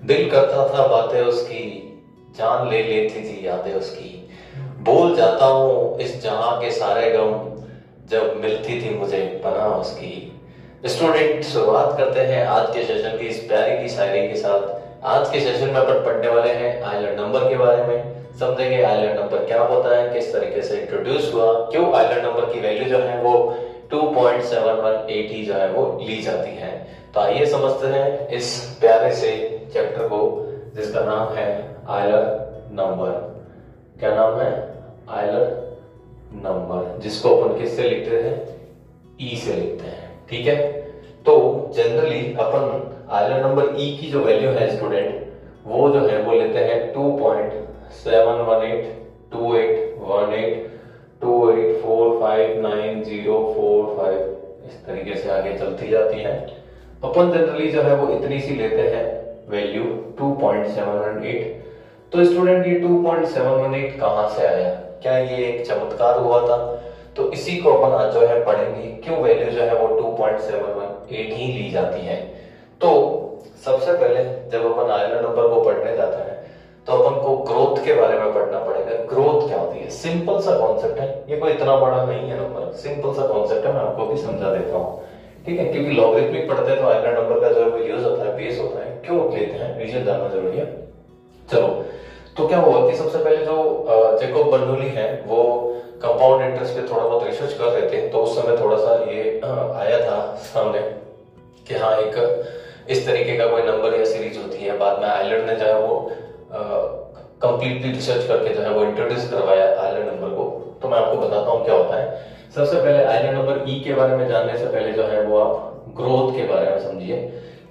दिल करता था बातें उसकी, जान ले लेती थी यादें उसकी। बोल जाता हूँ इस जहां के सारे गम, जब मिलती थी मुझे पनाह उसकी। स्टूडेंट, शुरुआत करते हैं आज के सेशन की इस प्यारी की शायरी के साथ। आज के सेशन में अपन पढ़ने वाले हैं आइलैंड नंबर के बारे में। समझेंगे आइलैंड नंबर क्या होता है, किस तरीके से इंट्रोड्यूस हुआ, क्यों आइलैंड नंबर की वैल्यू जो है वो 2.718 जो है वो ली जाती है। तो आइए समझते हैं इस प्यारे से चैप्टर को जिसका नाम है आइलैंड नंबर। क्या नाम है? आइलैंड नंबर, जिसको अपन किससे लिखते हैं? ई से लिखते हैं। ठीक है, तो जनरली अपन आइलैंड नंबर ई की जो वैल्यू है स्टूडेंट, वो जो है वो लेते हैं 2.7182828459045। इस तरीके से आगे चलती जाती है। अपन जनरली जो है वो इतनी सी लेते हैं वैल्यू 2.718। तो स्टूडेंट ये 2.718 कहां से आया? क्या ये एक चमत्कार हुआ था? तो इसी को अपन आज जो है पढ़ेंगे, क्यों वैल्यू जो है वो 2.718 ही ली जाती है। तो सबसे पहले जब अपन आइलैंड नंबर को पढ़ने जाते हैं तो अपन को ग्रोथ के बारे में पढ़ना पड़ेगा। ग्रोथ क्या होती है? सिंपल सा कॉन्सेप्ट है, ये कोई इतना बड़ा नहीं है नंबर, सिंपल सा कॉन्सेप्ट है, मैं आपको भी समझा देता हूँ। ठीक है, क्योंकि लॉगरिथमिक पढ़ते हैं तो आइलैंड नंबर का जो है यूज होता है, बेस होता है, क्यों लेते हैं रीजन जानना जरूरी है। चलो, तो क्या हुआ कि सबसे पहले जो जैकब बर्नौली है वो कंपाउंड इंटरेस्ट पे थोड़ा बहुत रिसर्च कर रहे थे। तो उस समय थोड़ा सा ये आया था सामने कि हाँ एक इस तरीके का कोई नंबर या सीरीज होती है। बाद में आइलैंड ने जो है वो कंप्लीटली रिसर्च करके जो है वो इंट्रोड्यूस करवाया आइलैंड नंबर को। तो मैं आपको बताता हूँ क्या होता है। सबसे पहले आइलैंड नंबर ई के बारे में जानने से पहले जो है वो आप ग्रोथ के बारे में समझिए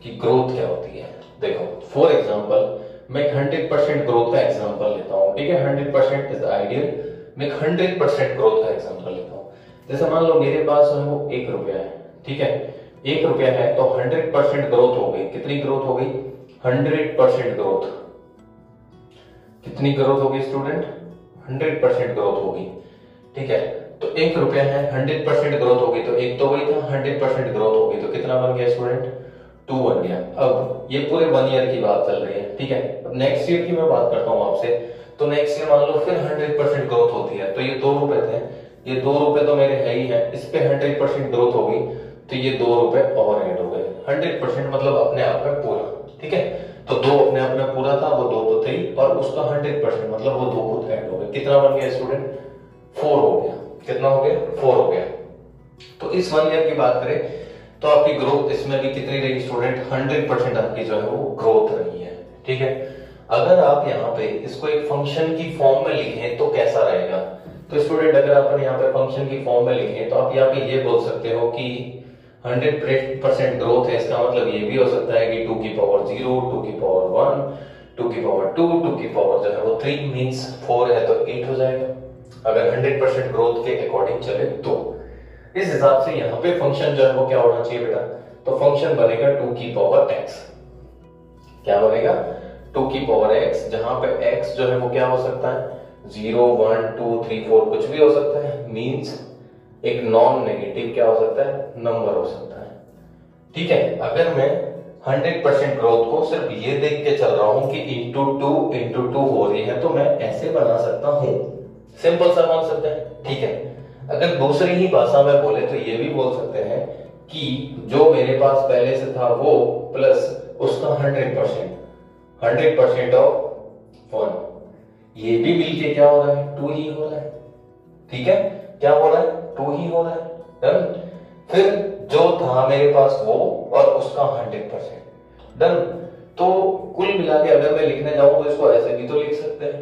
कि ग्रोथ क्या होती है। देखो, फॉर एग्जाम्पल मैं 100% ग्रोथ का एग्जांपल लेता हूं। ठीक है, 100% इज आइडियल। मैं 100% ग्रोथ का एग्जांपल लेता हूं। जैसे मान लो मेरे पास जो है वो 1 रुपया है। ठीक है, 1 रुपया है तो 100% ग्रोथ हो गई। कितनी ग्रोथ हो गई? 100% ग्रोथ। कितनी ग्रोथ होगी स्टूडेंट? 100% ग्रोथ होगी। ठीक है, तो 1 रुपया है, 100% ग्रोथ होगी तो एक तो वही था, 100% ग्रोथ होगी तो कितना बन गया स्टूडेंट? 2 बन गया। अब ये पूरे 1 ईयर की बात चल रही है। ठीक है, अब नेक्स्ट ईयर की मैं बात करता हूं आपसे। तो नेक्स्ट ईयर मान लो फिर 100% ग्रोथ होती है। तो ये 2 रुपए थे, ये 2 रुपए तो मेरे है ही है, इस पे 100% ग्रोथ होगी तो ये 2 रुपए और ऐड हो गए। 100% मतलब अपने आप में पूरा। ठीक है, तो 2 अपने आप में पूरा था, वो 2 तो थे और उसका 100% मतलब वो 2 खुद ऐड हो गए। कितना बन गया स्टूडेंट? 4 हो गया। कितना हो गया? 4 हो गया। तो इस 1 ईयर की बात करें तो आपकी ग्रोथ इसमें भी कितनी रही स्टूडेंट? 100% आपकी जो है वो ग्रोथ रही है। ठीक है, अगर आप यहाँ पे इसको एक फंक्शन की फॉर्म में लिखें तो कैसा रहेगा? तो स्टूडेंट अगर अपन यहाँ पे फंक्शन की फॉर्म में लिखें तो आप यहाँ पे ये बोल सकते हो कि 100% ग्रोथ है। इसका मतलब ये भी हो सकता है कि 2 की पावर 0, 2 की पावर 1, 2 की पावर 2, 2 की पावर जो है वो 3 मीन्स 4 है तो 8 हो जाएगा अगर 100% ग्रोथ के अकॉर्डिंग चले तो। इस हिसाब से यहाँ पे फंक्शन जो है वो क्या होना चाहिए बेटा? तो फंक्शन बनेगा 2 की पावर x। क्या बनेगा? 2 की पावर x, जहां पे x जो है वो क्या हो सकता है? 0, 1, 2, 3, 4 कुछ भी हो सकता है। मींस एक नॉन नेगेटिव क्या हो सकता है? नंबर हो सकता है। ठीक है, अगर मैं 100% ग्रोथ को सिर्फ ये देख के चल रहा हूं कि इंटू 2 हो रही है तो मैं ऐसे बना सकता हूं। सिंपल सा कॉन्सेप्ट है। ठीक है, अगर दूसरी ही भाषा में बोले तो ये भी बोल सकते हैं कि जो मेरे पास पहले से था वो प्लस उसका 100% ऑफ 1, ये भी मिलके क्या हो रहा है? 2 ही हो रहा है। ठीक है, क्या हो रहा है? 2 ही हो रहा है। डन। फिर जो था मेरे पास वो और उसका 100%। डन। तो कुल मिला के अगर मैं लिखने जाऊं तो इसको ऐसे भी तो लिख सकते हैं।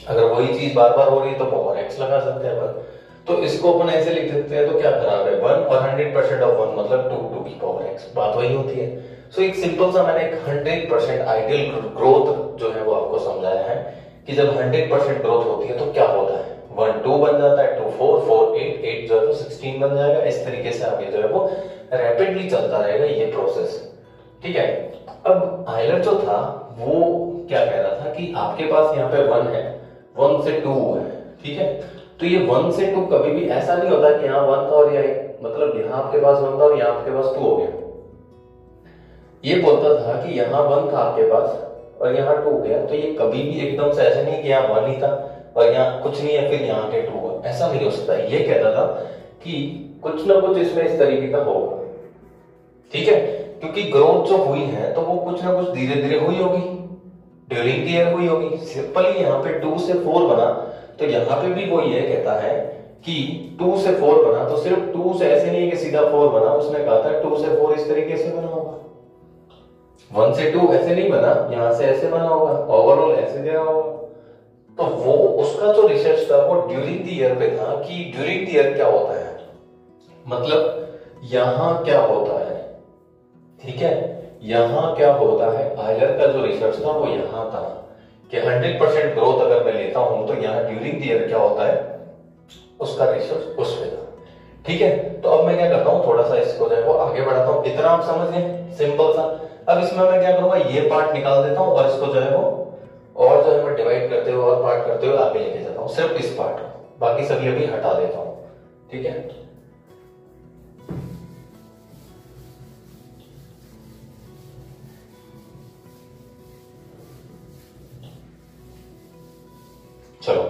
अगर वही चीज बार बार हो रही है तो पावर x लगा सकते हैं अपन। तो इसको अपन ऐसे लिख सकते हैं तो क्या खराब है? 1 और 100% ऑफ 1 मतलब 2, 2 की पावर x, बात वही होती है। सो एक सिंपल सा मैंने एक 100% आइडियल ग्रोथ जो है वो आपको समझाया है कि जब 100% ग्रोथ होती है तो क्या होता है? 1 2 बन जाता है, 2 4, 4 8, 8 जो है तो 16 बन जाएगा। इस तरीके से आगे जो है वो रैपिडली चलता रहेगा ये प्रोसेस। ठीक है, अब आइलर जो था वो क्या कह रहा था कि आपके पास यहाँ पे 1 है, 1 से 2 है। ठीक है, तो ये 1 से 2 कभी भी ऐसा नहीं होता कि यहाँ 1 था और यहाँ मतलब यहाँ आपके पास 1 था और यहाँ आपके पास 2 हो गया। ये बोलता था कि यहाँ 1 था आपके पास और यहाँ 2 गया, तो ये कभी भी एकदम से ऐसे नहीं कि यहाँ 1 ही था और यहाँ कुछ नहीं है फिर यहाँ के 2 हुआ, ऐसा नहीं हो सकता। ये कहता था कि कुछ ना कुछ इसमें इस तरीके का होगा, ठीक है, क्योंकि ग्रोथ जो हुई है तो वो कुछ ना कुछ धीरे धीरे हुई होगी, ड्यूरिंग द ईयर हुई होगी। सिंपली यहाँ पे 2 से 4 बना, तो यहाँ पे भी वो ये कहता है कि 2 से 4 बना, तो सिर्फ 2 से ऐसे नहीं कि सीधा 4 बना, उसने कहा था 2 से 4 इस तरीके से बना होगा, 1 से 2 ऐसे नहीं बना, यहां से ऐसे बना होगा, ओवरऑल ऐसे गया होगा। तो वो उसका जो रिसर्च था वो ड्यूरिंग द ईयर पे था कि ड्यूरिंग द ईयर क्या होता है, मतलब यहां क्या होता है, ठीक है, यहां क्या होता है। आयलर का जो रिसर्च था वो यहां था कि 100% ग्रोथ अगर मैं लेता हूं तो यहाँ ड्यूरिंग द ईयर क्या होता है, उसका रिसर्च उस पे था, ठीक है। तो अब मैं क्या करता हूँ, थोड़ा सा इसको जो है वो आगे बढ़ाता हूँ, इतना आप समझ गए, सिंपल सा। अब इसमें मैं क्या करूंगा, ये पार्ट निकाल देता हूँ और इसको जो है वो और जो है मैं डिवाइड करते हुए और पार्ट करते हुए आगे लेके जाता हूँ, सिर्फ इस पार्ट को, बाकी सभी अभी हटा देता हूँ, ठीक है। चलो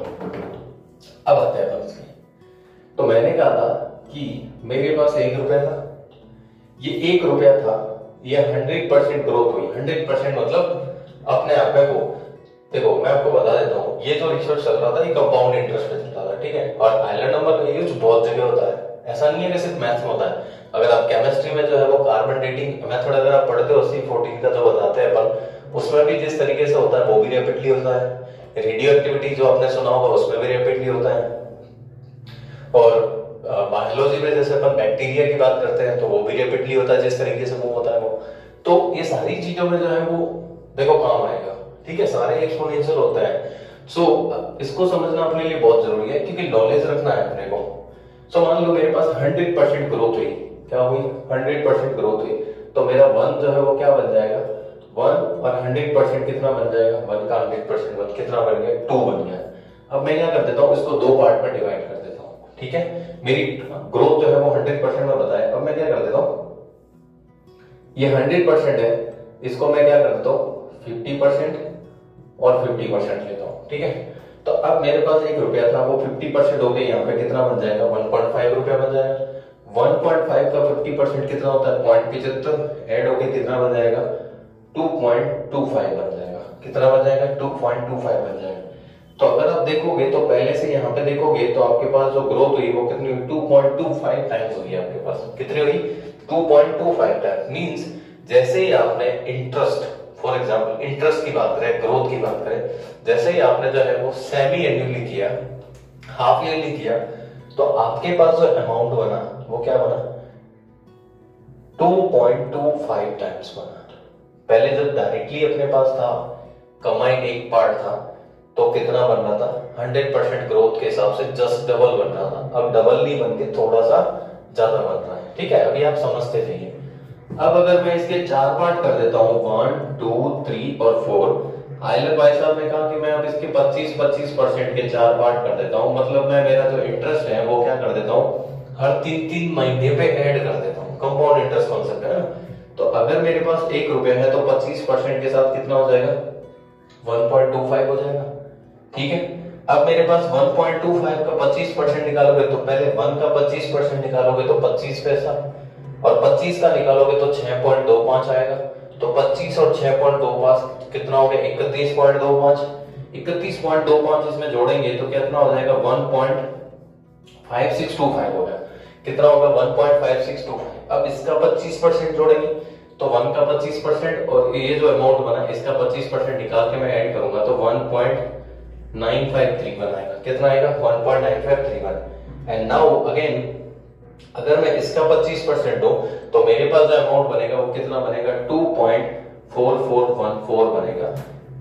अब आते हैं अपन इसके। तो मैंने कहा था कि मेरे पास 1 रुपया था, ये 1 रुपया था, ये 100% ग्रोथ हुई। 100% मतलब अपने आप में वो, देखो मैं आपको बता देता हूँ, ये जो रिसर्च चल रहा था ये कंपाउंड इंटरेस्ट पे चल रहा था, ठीक है। और आयलर नंबर का यूज बहुत जगह होता है, ऐसा नहीं है कि सिर्फ मैथ्स में होता है। अगर आप केमिस्ट्री में जो है वो कार्बन डेटिंग मेथड अगर आप पढ़ते हो 80-14 का जो बताते हैं अपन, उसमें भी जिस तरीके से होता है वो भी रैपिडली होता है। रेडियो एक्टिविटी जो आपने सुना होगा उसमें भी रैपिडली होता है। और बायोलॉजी में जैसे अपन बैक्टीरिया की बात करते हैं तो वो भी रैपिडली होता है, जिस तरीके से वो होता है वो। तो ये सारी चीजों में जो है वो देखो काम आएगा, ठीक है, सारे एक्सपोनेंशियल होता है। सो इसको समझना अपने लिए बहुत जरूरी है, क्योंकि नॉलेज रखना है अपने को। सो मान लो मेरे पास 100% ग्रोथ हुई, क्या हुई, 100% ग्रोथ हुई, तो मेरा 1 जो है वो क्या बन जाएगा, 1 और 100% कितना बन जाएगा, 1 का 100% 1 कितना बन गया, 2 बन गया। अब मैं क्या कर देता हूँ, इसको 2 पार्ट में डिवाइड कर देता हूँ, ठीक है। मेरी ग्रोथ जो है वो 100% में बताया। अब मैं क्या कर देता हूँ, ये 100% है, इसको मैं क्या कर देता हूँ 50% और 50% लेता हूँ, ठीक है। तो अब मेरे पास 1 रुपया था, वो 50% हो गया, यहाँ पे कितना बन जाएगा, 1.5 रुपया बन जाएगा। 1.5 का 50% कितना होता है, 0.75 ऐड होके कितना बन जाएगा, 2.25 बन जाएगा। कितना बन जाएगा, 2.25 बन जाएगा। तो अगर आप देखोगे तो पहले से यहाँ पे देखोगे तो आपके पास जो ग्रोथ हुई वो कितनी हुई, 2.25 टाइम्स हुई आपके पास। कितनी हुई, 2.25 टाइम्स। मींस जैसे ही आपने इंटरेस्ट, फॉर एग्जांपल इंटरेस्ट की बात करें, ग्रोथ की बात करें, जैसे ही आपने जो है वो सेमी एनुअली किया, हाफ ईयरली किया, तो आपके पास जो अमाउंट बना वो क्या बना, 2.25 टाइम्स बना। पहले जब डायरेक्टली अपने पास था, कमाई एक पार्ट था, तो कितना बन रहा था, 100% ग्रोथ के हिसाब से जस्ट डबल बन रहा था। अब डबल नहीं बन के थोड़ा सा ज्यादा बन रहा है, ठीक है। अभी आप समझते जाइए। अब अगर मैं इसके 4 पार्ट कर देता हूं, 1, 2, 3 और 4, आयलर भाई साहब ने कहा कि मैं अब इसके 25% के 4 पार्ट कर देता हूं, मतलब मैं मेरा जो इंटरेस्ट है वो क्या कर देता हूं, हर 3-3 महीने पे ऐड कर देता हूं। कंपाउंड इंटरेस्ट कॉन्सेप्ट है ना। तो अगर मेरे पास 1 रुपया है तो 25% के साथ कितना हो जाएगा, 1.25 हो जाएगा, ठीक है। अब मेरे पास 1.25 का 25% निकालोगे तो पहले 1 का 25% निकालोगे तो 25 पैसा, और 25 का निकालोगे तो 6.25 आएगा। तो 25 और 6.25 कितना हो गया, 31.25। 31.25 इसमें जोड़ेंगे तो कितना हो जाएगा, 1.5625 हो गया। कितना होगा, 1.5625। अब इसका 25% जोड़ेंगे तो 1 का 25% और ये जो अमाउंट बना इसका 25% निकाल के मैं ऐड करूंगा तो 1.953 आएगा। कितना आएगा, 1.953। एंड नाउ अगेन अगर मैं इसका 25% दूं तो मेरे पास जो अमाउंट बनेगा वो कितना बनेगा, 2.4414 बनेगा।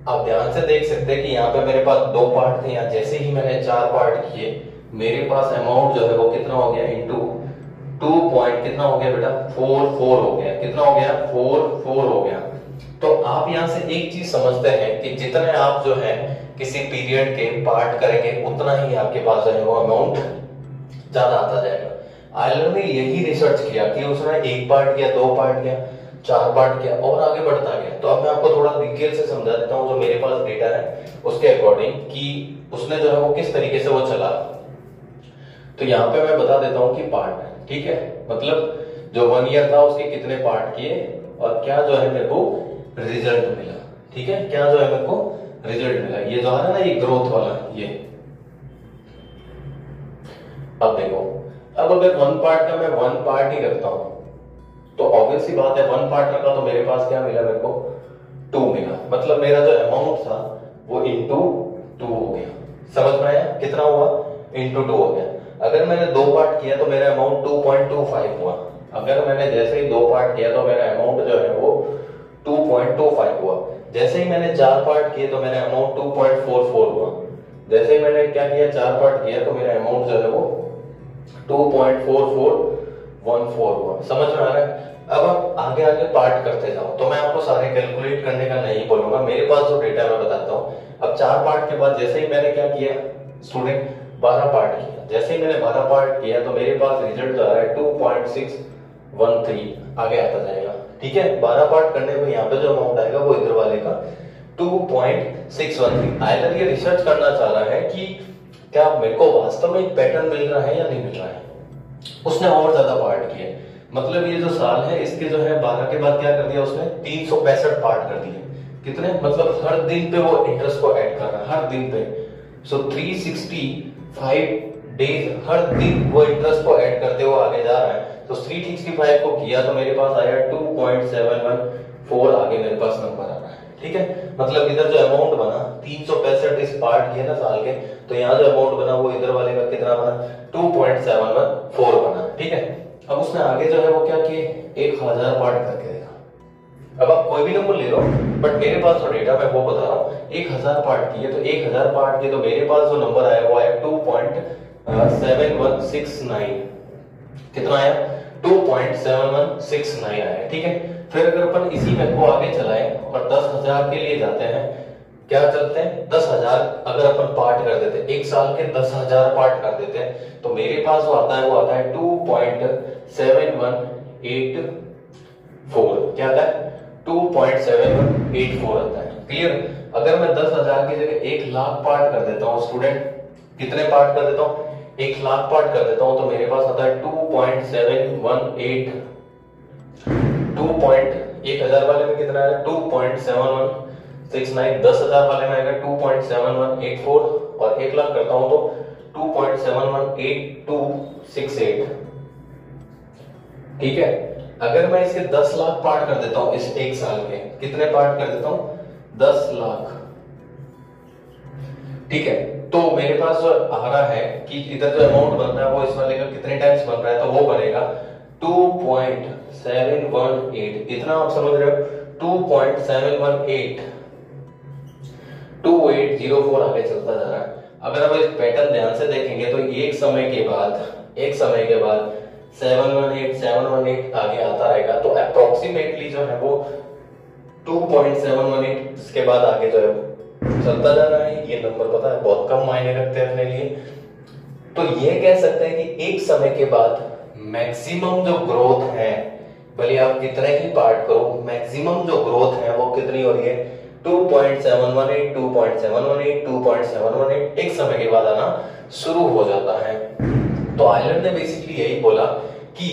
आप ध्यान से देख सकते हैं कि यहाँ पे मेरे पास 2 पार्ट थे, यहाँ जैसे ही मैंने 4 पार्ट किए मेरे पास अमाउंट जो है वो कितना हो गया, इंटू 2 पॉइंट कितना हो गया बेटा, 44 हो गया। कितना हो गया, 44 हो गया। तो आप यहाँ से एक चीज समझते हैं कि जितने आप जो है किसी पीरियड के पार्ट करेंगे उतना ही आपके पास जो है वो अमाउंट ज्यादा आता जाएगा। आयलर ने यही रिसर्च किया कि उसने 1 पार्ट किया, 2 पार्ट किया, 4 पार्ट किया और आगे बढ़ता गया। तो अब मैं आपको थोड़ा डिटेल से समझा देता हूँ जो मेरे पास डेटा है उसके अकॉर्डिंग कि उसने जो है वो किस तरीके से वो चला। तो यहाँ पे मैं बता देता हूँ कि पार्ट, ठीक है, मतलब जो 1 ईयर था उसके कितने पार्ट किए और क्या जो है मेरे को रिजल्ट मिला, ठीक है, क्या जो है मेरे को रिजल्ट मिला। ये जो है ना ये ग्रोथ वाला, ये अब देखो, अब अगर 1 पार्ट का मैं 1 पार्ट ही करता हूं तो ऑब्वियस सी बात है 1 पार्ट रखा तो मेरे पास क्या मिला, मेरे को 2 मिला। मतलब मेरा जो अमाउंट था वो इंटू 2 हो गया। समझ में आया कितना हुआ, इंटू 2 हो गया। अगर मैंने 2 पार्ट किया तो मेरा अमाउंट 2.25 हुआ। अगर मैंने जैसे ही 2 पार्ट किया तो मेरा अमाउंट जो है वो 2.25 हुआ। जैसे ही मैंने 4 पार्ट किए तो मेरा अमाउंट 2.44 हुआ। जैसे ही मैंने क्या किया 4 पार्ट किया तो मेरा अमाउंट जो है वो 2.4414 हुआ। समझ में आ रहा है। अब आप आगे आगे पार्ट करते जाओ। तो मैं आपको सारे कैलकुलेट करने का नहीं बोलूंगा, मेरे पास जो डेटा मैं बताता हूँ। अब 4 पार्ट के बाद जैसे ही मैंने क्या किया स्टूडेंट 12 पार्ट किया। जैसे ही मैंने 12 पार्ट किया तो मेरे पास रिजल्ट आ रहा है 2.613 आगे आता जाएगा, ठीक है। 12 पार्ट करने पे यहाँ पे जो अमाउंट आएगा वो इधर वाले का 2.613। आइलर ये रिसर्च करना चाह रहा है कि क्या मेरे को वास्तव में एक पैटर्न मिल रहा है या नहीं मिल रहा है। उसने और ज्यादा पार्ट किए, मतलब ये जो साल है इसके जो है 12 के बाद क्या कर दिया उसने 365 पार्ट कर दिए। कितने, मतलब हर दिन पे वो इंटरेस्ट को ऐड कर रहा है, हर दिन पे। सो 365 डेज हर दिन वो इंटरेस्ट को ऐड करते हुए आगे जा रहा है। तो 365 को किया तो मेरे पास आया 2.714 आगे मेरे पास नंबर आ रहा है, ठीक है। मतलब इधर जो अमाउंट बना 365 इस पार्ट किए ना साल के, तो यहाँ जो अमाउंट बना वो इधर वाले का कितना बना 2.714 बना, ठीक है। अब उसने आगे जो है वो क्या किए 1000 पार्ट करके देखा। अब आप कोई भी नंबर ले लो, बट मेरे पास जो डेटा मैं वो बता रहा हूँ 1000 पार्ट किए। तो 1000 पार्ट किए तो मेरे पास जो नंबर आया वो आया 2.7169। कितना आया 2.7169 आया, ठीक है। फिर अगर अपन इसी में को आगे चलाएं और 10,000 के लिए जाते हैं, क्या चलते हैं 10,000 अगर अपन पार्ट कर देते एक साल के 10,000 पार्ट कर देते हैं तो मेरे पास जो आता है वो आता है 2.7184। क्या आता है 2.7184 आता है, क्लियर। अगर मैं 10,000 की जगह 1 लाख पार्ट कर देता हूँ स्टूडेंट, कितने पार्ट कर देता हूँ 1 लाख पार्ट कर देता हूँ तो मेरे पास आता है 2.718। 1000 वाले में कितना है 2.7169। 10,000 वाले में आएगा 2.7184 और 1 लाख करता हूं तो 2.718268, ठीक है। अगर मैं इसके 10 लाख पार्ट कर देता हूं इस एक साल के, कितने पार्ट कर देता हूं 10 लाख, ठीक है। तो मेरे पास जो आ रहा है कि इधर जो अमाउंट बन रहा है वो इस वाले का कितने टाइम्स बन रहा है, तो वो बनेगा 2.718। इतना आप समझ रहे हो 2.7182804 आगे चलता जा रहा है। अगर आप इस पैटर्न ध्यान से देखेंगे तो एक समय के बाद 718 आगे आता रहेगा। तो अप्रोक्सीमेटली जो है वो 2.718 इसके बाद आगे जो है चलता जा रहा है। ये नंबर पता है बहुत कम मायने रखते हैं अपने लिए। तो ये कह सकते हैं कि एक समय के बाद मैक्सिमम जो ग्रोथ है, भले आप कितने ही पार्ट करो, मैक्सिमम जो ग्रोथ है वो कितनी हो रही है 2.718 2.718 2.718 एक समय के बाद आना शुरू हो जाता है। तो आइलैंड ने बेसिकली यही बोला कि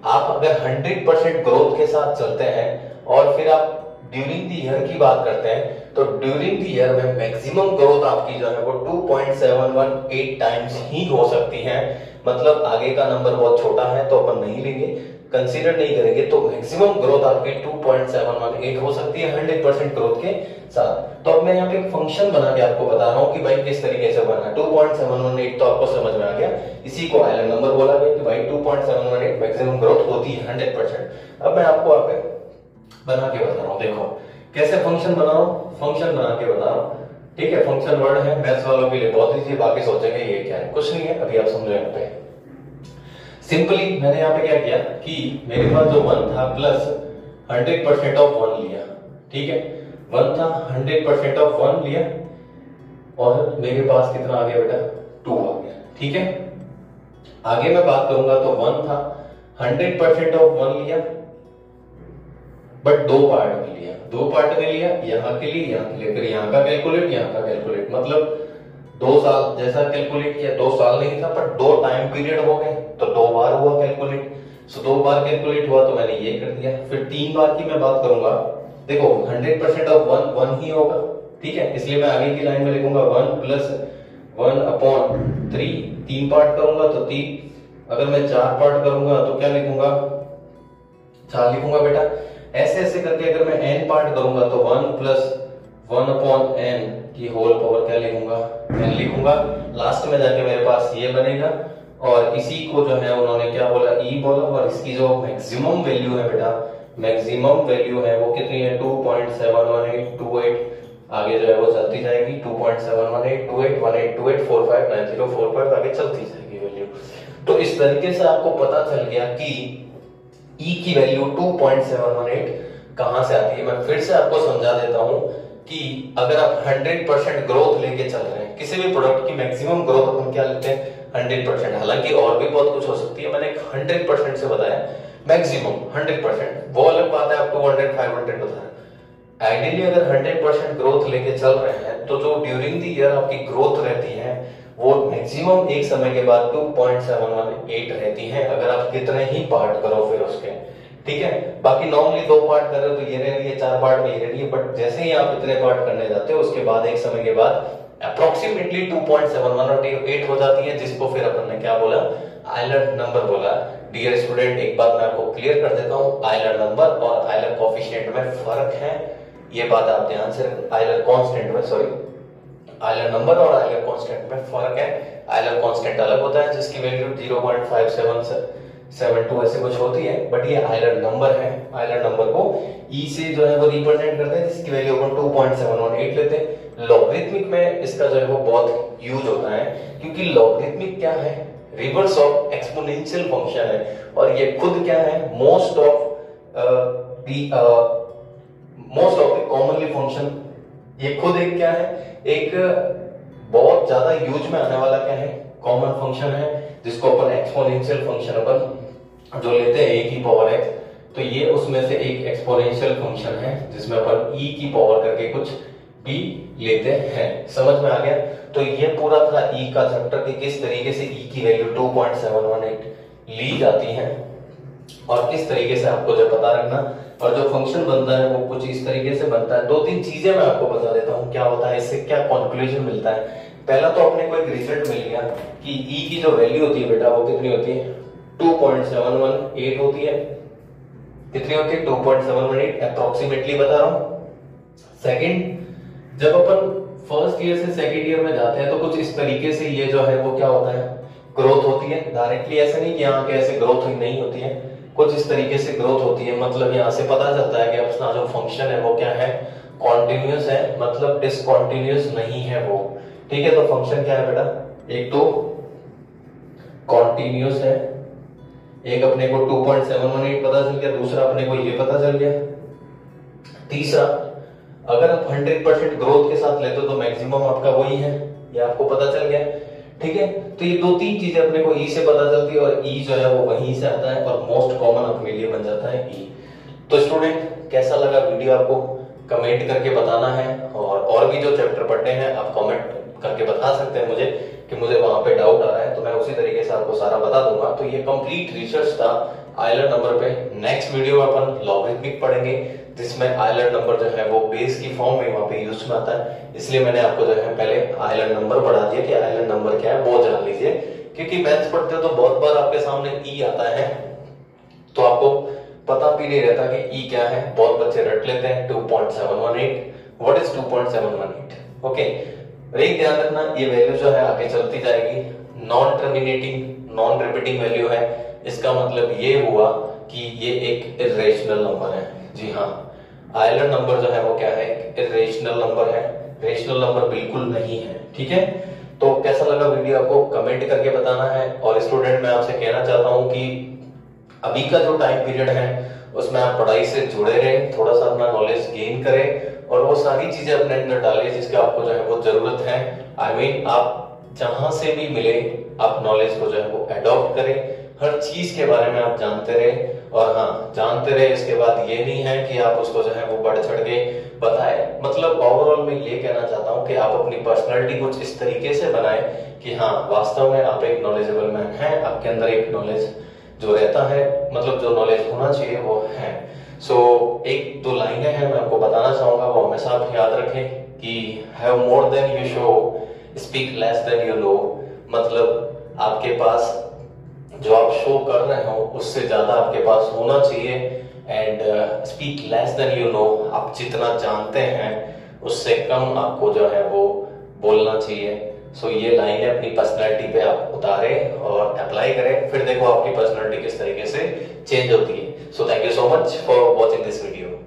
आप अगर 100% ग्रोथ के साथ चलते हैं और फिर आप ड्यूरिंग द ईयर की बात करते हैं तो ड्यूरिंग द ईयर में मैक्सिमम ग्रोथ आपकी जो है वो 2.718 टाइम्स ही हो सकती है। मतलब आगे का नंबर बहुत छोटा है तो अपन नहीं लेंगे, कंसीडर नहीं करेंगे। तो मैक्सिमम ग्रोथ आपकी 2.718 हो सकती है 100% ग्रोथ के साथ। तो अब मैं यहाँ पे एक फंक्शन बना के आपको बता रहा हूँ कि भाई किस तरीके से बना। 2.718 तो आपको समझ में आ गया, इसी को आइलैंड नंबर बोला गया कि भाई 2.718 मैक्सिमम ग्रोथ होती है 100%। अब मैं आपको यहाँ पे बना के बता रहा हूँ, देखो कैसे फंक्शन बना रहा हूँ, फंक्शन बना के बता रहा हूँ, ठीक है। फंक्शन वर्ड है मैथ्स वालों के लिए बहुत इजी, बाकी सोचेंगे ये क्या है, कुछ नहीं है, अभी आप समझो। यहाँ पे सिंपली मैंने यहाँ पे क्या किया कि मेरे पास जो 1 था प्लस 100% ऑफ 1 लिया, ठीक है। 1 था 100% ऑफ 1 लिया और मेरे पास कितना आ गया बेटा 2 आ गया, ठीक है। आगे मैं बात करूंगा तो 1 था 100% ऑफ 1 लिया बट दो पार्ट में लिया, दो पार्ट में लिया, यहाँ के लिए, यहाँ के लिए, फिर यहाँ का कैलकुलेट, यहाँ का कैलकुलेट, मतलब 2 साल जैसा कैलकुलेट किया, 2 साल नहीं था पर 2 टाइम पीरियड हो गए, तो 2 बार हुआ कैलकुलेट। सो 2 बार कैलकुलेट हुआ तो मैंने ये कर दिया। फिर 3 बार की मैं बात करूंगा, देखो 100% ऑफ 1 ही होगा, ठीक है, इसलिए मैं आगे की लाइन में लिखूंगा 1 प्लस 1/3, 3 पार्ट करूंगा तो 3, अगर मैं 4 पार्ट करूंगा तो क्या लिखूंगा, 4 लिखूंगा बेटा। ऐसे ऐसे करके अगर मैं n पार्ट करूंगा तो 1 प्लस 1/n की होल पावर क्या लिखूंगा, n लिखूंगा। लास्ट में जाके मेरे पास ये बनेगा, और इसी को जो है उन्होंने क्या बोला, e बोला, और इसकी जो मैक्सिमम वैल्यू है बेटा, मैक्सिमम वैल्यू है वो कितनी है, 2.71828, आगे जो है वो चलती जाएगी, 2.718281828459045 आगे चलती जाएगी वैल्यू। तो इस तरीके से आपको पता चल गया कि e की वैल्यू 2.718 कहां से आती है। मैं फिर से आपको समझा देता हूं कि अगर आप 100% ग्रोथ लेके चल रहे हैं, किसी भी प्रोडक्ट की मैक्सिमम ग्रोथ अपन क्या लेते हैं, 100%, हालांकि और भी बहुत कुछ हो सकती है, मैंने 100% से बताया, मैक्सिमम 100%, वो अलग बात है, आप 200 500 बताया। आइडियली अगर 100% ग्रोथ लेके चल रहे हैं तो जो ड्यूरिंग द ईयर आपकी ग्रोथ रहती है वो मैक्सिमम एक समय के बाद 2.718 रहती है, अगर आप कितने ही पार्ट करो फिर उसके, ठीक है। बाकी नॉर्मली 2 पार्ट कर रहे हो तो ये रह रही है, 4 पार्ट में ये रह रही है, बट जैसे ही आप इतने पार्ट करने जाते हो उसके बाद एक समय के बाद अप्रोक्सीमेटली 2.718 हो जाती है, जिसको फिर अपन ने क्या बोला, आयलर नंबर बोला। डियर स्टूडेंट, एक बात मैं आपको क्लियर कर देता हूँ, आयलर नंबर और आयलर कोफिशिएंट में फर्क है, ये बात आप ध्यान से, आयलर कांस्टेंट में, सॉरी, आयलर नंबर और आयलर कांस्टेंट में फर्क है। आयलर कांस्टेंट अलग होता है जिसकी वैल्यू 0.5772 ऐसे कुछ होती है, बट ये आयलर नंबर है। आयलर नंबर को ई से जो है वो रिप्रेजेंट करते हैं, जिसकी वैल्यू अपन 2.718 लेते हैं। लॉगरिथमिक में इसका जो है वो बहुत यूज होता है, क्योंकि लॉगरिथमिक क्या है, रिवर्स ऑफ एक्सपोनेंशियल फंक्शन है, और ये खुद क्या है, most of the commonly function, ये खुद एक क्या है, एक बहुत ज्यादा यूज में आने वाला क्या है, कॉमन फंक्शन है, जिसको अपन एक्सपोनेंशियल फंक्शन अपन जो लेते हैं e की पावर x, तो ये उसमें से एक एक्सपोनेंशियल फंक्शन है जिसमें अपन e की पावर करके कुछ भी लेते हैं। समझ में आ गया? तो ये पूरा था e का चैप्टर कि किस तरीके से e की वैल्यू 2.718 ली जाती है और किस तरीके से आपको जो पता रखना, और जो फंक्शन बनता है वो कुछ इस तरीके से बनता है। 2-3 चीजें मैं आपको बता देता हूँ क्या होता है, इससे क्या कंक्लूजन मिलता है। पहला तो अपने को एक रिजल्ट मिल गया कि e की जो वैल्यू होती है बेटा वो कितनी होती है, 2.718 होती है। कितनी होती है, 2.718 अप्रोक्सीमेटली बता रहा हूं। सेकंड, जब अपन फर्स्ट ईयर से सेकंड ईयर में जाते हैं तो कुछ इस तरीके से ये जो है वो क्या होता है, ग्रोथ होती है। डायरेक्टली ऐसे नहीं कि यहाँ के ऐसे ग्रोथ नहीं होती है, कुछ इस तरीके से ग्रोथ होती है। मतलब यहाँ से पता चलता है कि अपना जो फंक्शन है वो क्या है, कॉन्टिन्यूस है, मतलब डिसकॉन्टिन्यूस नहीं है वो, ठीक है। तो फंक्शन क्या है बेटा, एक तो कॉन्टिन्यूस है, एक अपने को 2.718 पता चल गया, दूसरा अपने को ये पता चल गया, तीसरा अगर आप 100% ग्रोथ के साथ लेते हो तो मैक्सिमम आपका वही है, ये आपको पता चल गया, ठीक है। तो ये 2-3 चीजें अपने को ई से पता चलती है और ई जो है वो वहीं से आता है और मोस्ट कॉमन अपने लिए बन जाता है ई। तो स्टूडेंट कैसा लगा वीडियो आपको कमेंट करके बताना है, और भी जो चैप्टर पढ़ने हैं आप कमेंट करके बता सकते हैं मुझे कि मुझे वहां पे डाउट आ रहा है, तो मैं उसी तरीके से आपको सारा बता दूंगा। तो ये कंप्लीट रिसर्च था आयलर नंबर पे। नेक्स्ट वीडियो में अपन लॉगरिथमिक पढ़ेंगे जिसमें आयलर नंबर जो है वो बेस की फॉर्म में वहां पे यूज में आता है, इसलिए मैंने आपको जो है पहले आयलर नंबर पढ़ा दिया कि आयलर नंबर क्या है वो जान लीजिए, क्योंकि मैथ्स पढ़ते हो तो बहुत बार आपके सामने ई आता है तो आपको पता भी नहीं रहता कि ई क्या है। बहुत बच्चे रट लेते हैं 2.718, व्हाट इज 2.718, ओके। एक ध्यान रखना, ये वैल्यू जो है आगे चलती जाएगी, non terminating non repeating value है, इसका मतलब ये हुआ कि ये एक इरेशनल नंबर है। जी हाँ, आयलर नंबर जो है वो क्या है, इरेशनल नंबर है, रेशनल नंबर बिल्कुल नहीं है, ठीक है। तो कैसा लगा वीडियो आपको कमेंट करके बताना है। और स्टूडेंट मैं आपसे कहना चाहता हूं कि अभी का जो टाइम पीरियड है उसमें आप पढ़ाई से जुड़े रहें, थोड़ा सा अपना नॉलेज गेन करें और वो सारी चीजें अपने अंदर डालें जिसकी आपको जो है वो जरूरत है। I mean, आप जहां से भी मिले आप नॉलेज को जो है वो एडॉप्ट करें। हर चीज के बारे में आप जानते रहे। और हाँ, जानते रहे इसके बाद ये नहीं है कि आप उसको जो है वो बढ़ चढ़ के बताए। मतलब ओवरऑल मैं ये कहना चाहता हूँ कि आप अपनी पर्सनैलिटी कुछ इस तरीके से बनाए कि हाँ, वास्तव में आप एक नॉलेजेबल मैन हैं, आपके अंदर एक नॉलेज जो रहता है, मतलब जो नॉलेज होना चाहिए वो है। सो एक दो लाइनें हैं मैं आपको बताना चाहूंगा, वो हमेशा आप याद रखें कि have more than you show, speak less than you know. मतलब आपके पास जो आप शो कर रहे हो उससे ज्यादा आपके पास होना चाहिए। And speak less than you know, आप जितना जानते हैं उससे कम आपको जो है वो बोलना चाहिए। सो ये लाइन अपनी पर्सनैलिटी पे आप उतारें और अप्लाई करें, फिर देखो आपकी पर्सनैलिटी किस तरीके से चेंज होती है। So thank you so much for watching this video.